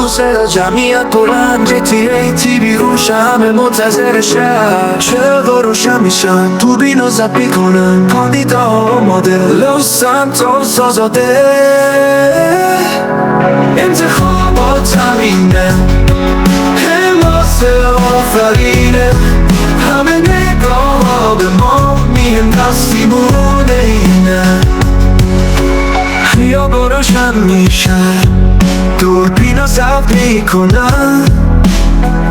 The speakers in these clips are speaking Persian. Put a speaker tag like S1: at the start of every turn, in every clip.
S1: صدا جمعیت بلند JTAT بیروش همه منتظر شهر چراغا روشن میشن تو بینو زد میکنن کاندیدا آماده لوس سانتوس آزاده انتخابات همینه حماس آفرینه همه نگاه ها به ما میگن دستیمونه اینه خیابا روشن میشن دوربینا ضبط میکنن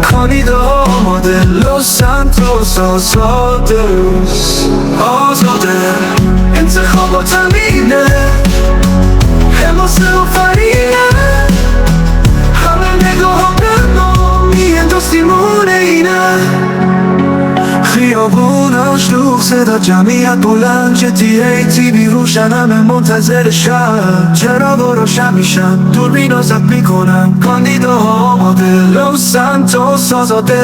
S1: کاندیدا آماده لوس سانتوس آزاده انتخابات همینه حماس آفرینه همه نگاه ها به ما میگن دستیمونه اینه خیابوناش لوخ صدا جمعیت بلند JTAT بیروشن همه منتظر شهر چراغا روشن میشن دوربینا ضبط میکنن کاندیدا آماده لوس سانتوس آزاده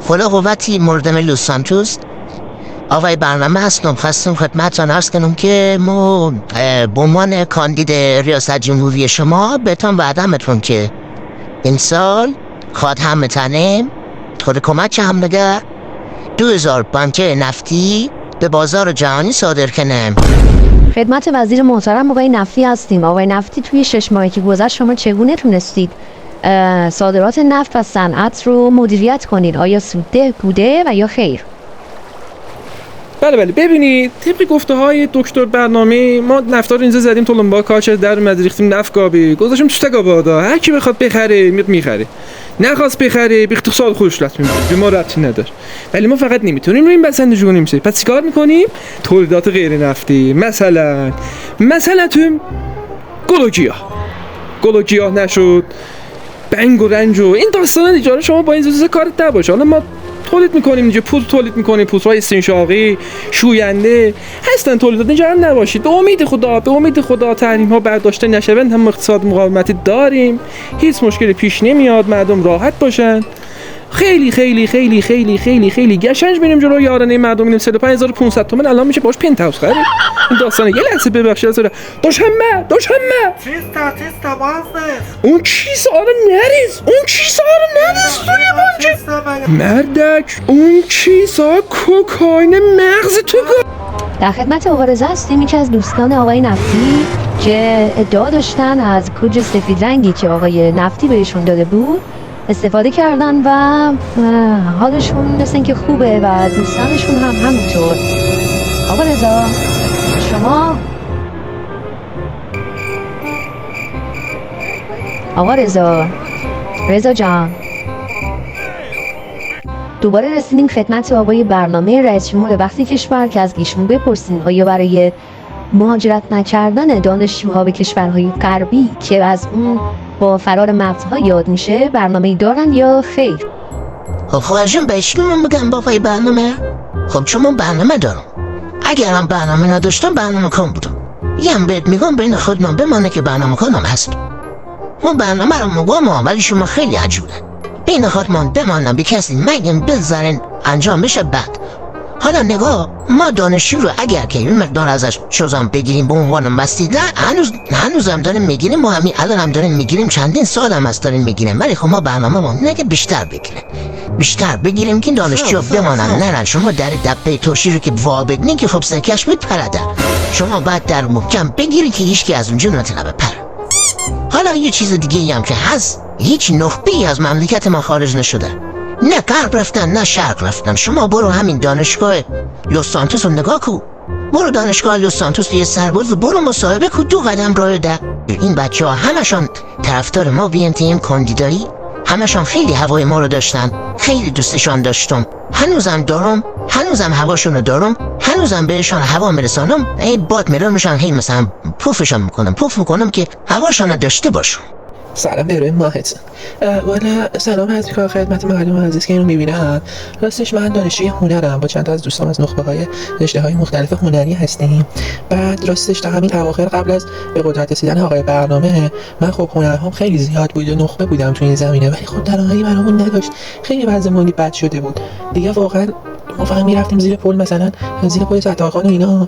S2: فلا قوتی مردم لوس سانتوس آقای برنامه هستم خواستم خدمتتان عرض کنم که ما به عنوان کاندید ریاست جمهوری شما بهتان وعده میتونم که این سال خواد هم میتنیم خود کمک هم نگه 2000 بانکه نفتی به بازار جهانی صادر کنیم.
S3: خدمت وزیر محترم آقای نفتی هستیم. آقای نفتی توی 6 ماهی که گذشت شما چگونه تونستید صادرات نفت و صنعت رو مدیریت کنید؟ آیا سودده بوده و یا خیر؟
S4: بله ببینید طبق گفته های دکتر برنامه ما نفتا رو اینجا زدیم تلمبا کاچ در اومد ریختیم نفت گابی گذاشتیم تو تگابادا هر کی بخواد بخره میخره نخواست بخره بیخت سال خودش لات میکنه به ما ربطی نداره ولی ما فقط نمیتونیم رو این بسنده جونیم شه پس چیکار میکنیم تولیدات غیر نفتی مثلا تو گلوگیاه نشد بنگ و رنج و این داستان دیگه شما با این زوزه کارت نباشه حالا ما تولید میکنیم اینجا پوست تولید میکنیم پوست‌های استنشاقی شوینده هستن تولیدات اینجا هم نباشید به امید خدا تحریم ها برداشته نشوند هم اقتصاد مقاومتی داریم هیچ مشکلی پیش نمیاد مردم راحت باشن خیلی خیلی خیلی خیلی خیلی خیلی گشنج بریم جلو یارانه مردم میریم 35500 تومان الان میشه باش پنتاوس خرید این داستانه یه لحظه ببخشید از دوشنبه
S5: تیستا بازده
S4: اون چیز آره نریز مردک اون چیزا کوکائین مغز تو
S3: در خدمت آقا رضا هستیم یکی از دوستان آقای نفتی که ادعا داشتن از کود سفید رنگی که آقای نفتی بهشون داده بود استفاده کردن و حالشون مثل اینکه خوبه و دوستانشون هم همونطور. آقا رضا شما آقا رضا جان دوباره رسیدیم خدمت آقای برنامه رئیس جمهور وقتی کشور که از ایشون بپرسیم آیا برای مهاجرت نکردن دانشجوها به کشورهای غربی که از اون با فرار مغزها یاد میشه برنامه‌ای دارن یا خیر؟
S2: خب خواهرجون بهش من بگم بابای برنامه خب چون من برنامه دارم اگرم برنامه نداشتم برنامه کن بودم یه بهت میگم بین خودمان بمانه که برنامه کنم هست من برنامه رو میگم ولی شما خیلی عجوبه بین خودمان بمانم به کسی مگم بذارین انجام بشه بعد حالا نگاه ما دانشجو رو اگر که این مقدار ازش شزم بگیریم به عنوان مسیده هنوزم داریم میگیریم ما همین الان هم داریم میگیریم چندین سال هم از داریم میگیریم ولی خب ما برنامه ما اینه که بیشتر بگیریم که دانشجو بمانن نرن شما در دبه توشی رو که وا بگنین که خب سرکش میپرده شما باید در محکم بگیری که هیچ کی از اونجا نتونه بپره حالا یه چیز دیگه هم که هست هیچ نخبه‌ای از مملکت ما خارج نشده نه غرب رفتن نه شرق رفتن شما برو همین دانشگاه لوس سانتوس رو نگاه کو برو دانشگاه لوس سانتوس یه سرباز برو مصاحبه کو 2 قدم راه ده این بچه‌ها همشون طرفدار ما BNTM کاندیدایی همشون خیلی هوای ما رو داشتن خیلی دوستشان داشتم هنوزم دارم هنوزم هواشون رو دارم هنوزم بهشان هوا میرسانم ای باد میرمشان هی مثلا پف میکنم که هواشون رو داشته باشم
S6: سلام به روی ماهت والا سلام هست میکنم خدمت مردم عزیز که اینو میبینن راستش من دانشجوی هنرم با چند تا از دوستان از نخبه های رشته های مختلف هنری هستیم بعد راستش تا همین اواخر قبل از به قدرت رسیدن آقای برنامه من خب هنرهام خیلی زیاد بود و نخبه بودم تو این زمینه ولی خب درآمدی برامون نداشت خیلی وضع مالی بد شده بود دیگه واقعا ما فقط میرفتیم زیر پل مثلا زیر پل ستارخان و اینا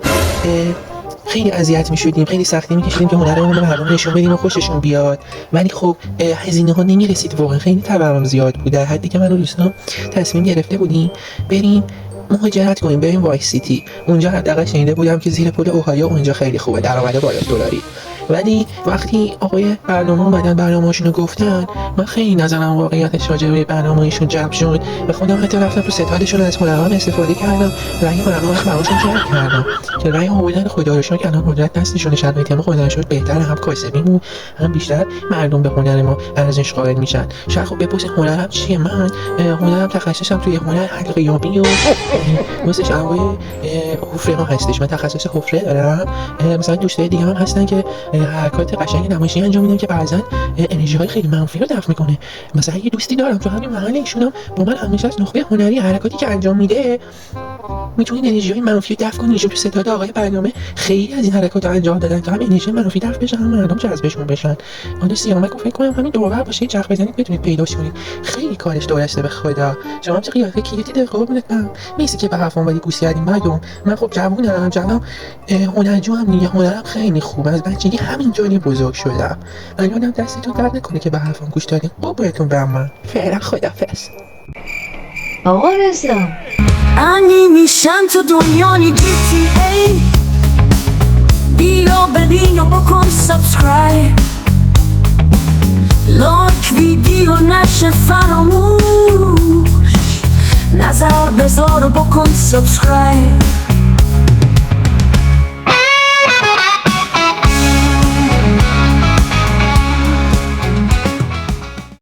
S6: خیلی اذیت می‌شدیم، خیلی سختی می‌کشیدیم که هنرمون رو به مردم نشون بدیم و خوششون بیاد، ولی خب هزینه ها نمی‌رسید، واقعا خیلی تورم زیاد بود. در حدی که من و دوستان تصمیم گرفته بودیم بریم مهاجرت کنیم، بریم وایس سیتی. اونجا حداقل شنیده بودم که زیر پل اوهایو اونجا خیلی خوبه، درآمد بالا دلاری. ولی وقتی آقای برنامه اومدن برنامه‌شون رو گفتن، من خیلی نظرم واقعیتش راجع به برنامه‌شون جلب شد و خودم حتی رفتم تو ستادشون از هنرمند استفاده کردم، رأی مردم رو براشون جلب کردم که رأی آوردن خدا رو شکر که الان قدرت دستشون، شرایط ما خدا رو شکر بهتر، هم کاسبیم هم بیشتر مردم به هنر ما ارزش قائل میشن. شاید خب بپرسه هنرم چیه؟ من هنرم تخصصم توی هنر حلقه یابی و مثل آقای حفره ها هستش. من تخصص حفره دارم. مثلا دوستای دیگه هم هستن که حرکات قشنگ نمایشی انجام میدم که بعضن انرژی های خیلی منفی رو دفع میکنه. مثلا یه دوستی دارم تو همین محل، ایشون هم با من همیشه از نخبه هنری حرکاتی که انجام میده میتونه انرژی های منفی رو دفع کنه. ایشون تو ستاد آقای برنامه خیلی از این حرکات رو انجام دادن که هم انرژی منفی دفع بشه، هم مردم جذبشون بشن. اون سیامک فکر کنم همین دوربر باشه، چرخ بزنید بتونید پیداش کنید. خیلی کارش درسته به خدا. شما هم چه قیافه کیوتی داره قربونتم. نیستی که به حرفم ولی گوش کردین مردم. من خب جوونم هنرجو هم دیگه، هنرم خیلی خوبه، از بچگی همین جوری بزرگ شدم. الانم دستتون درد نکنه که به حرفم گوش دادین. قربونتون برم. من فعلا خدافظ.
S3: آقا رضا
S7: انی میشن تو دنیای GTA، بیا ببین و بکن سابسکرایب، لایک ویدیو نشه فراموش، نظر بذار و بکن سابسکرایب.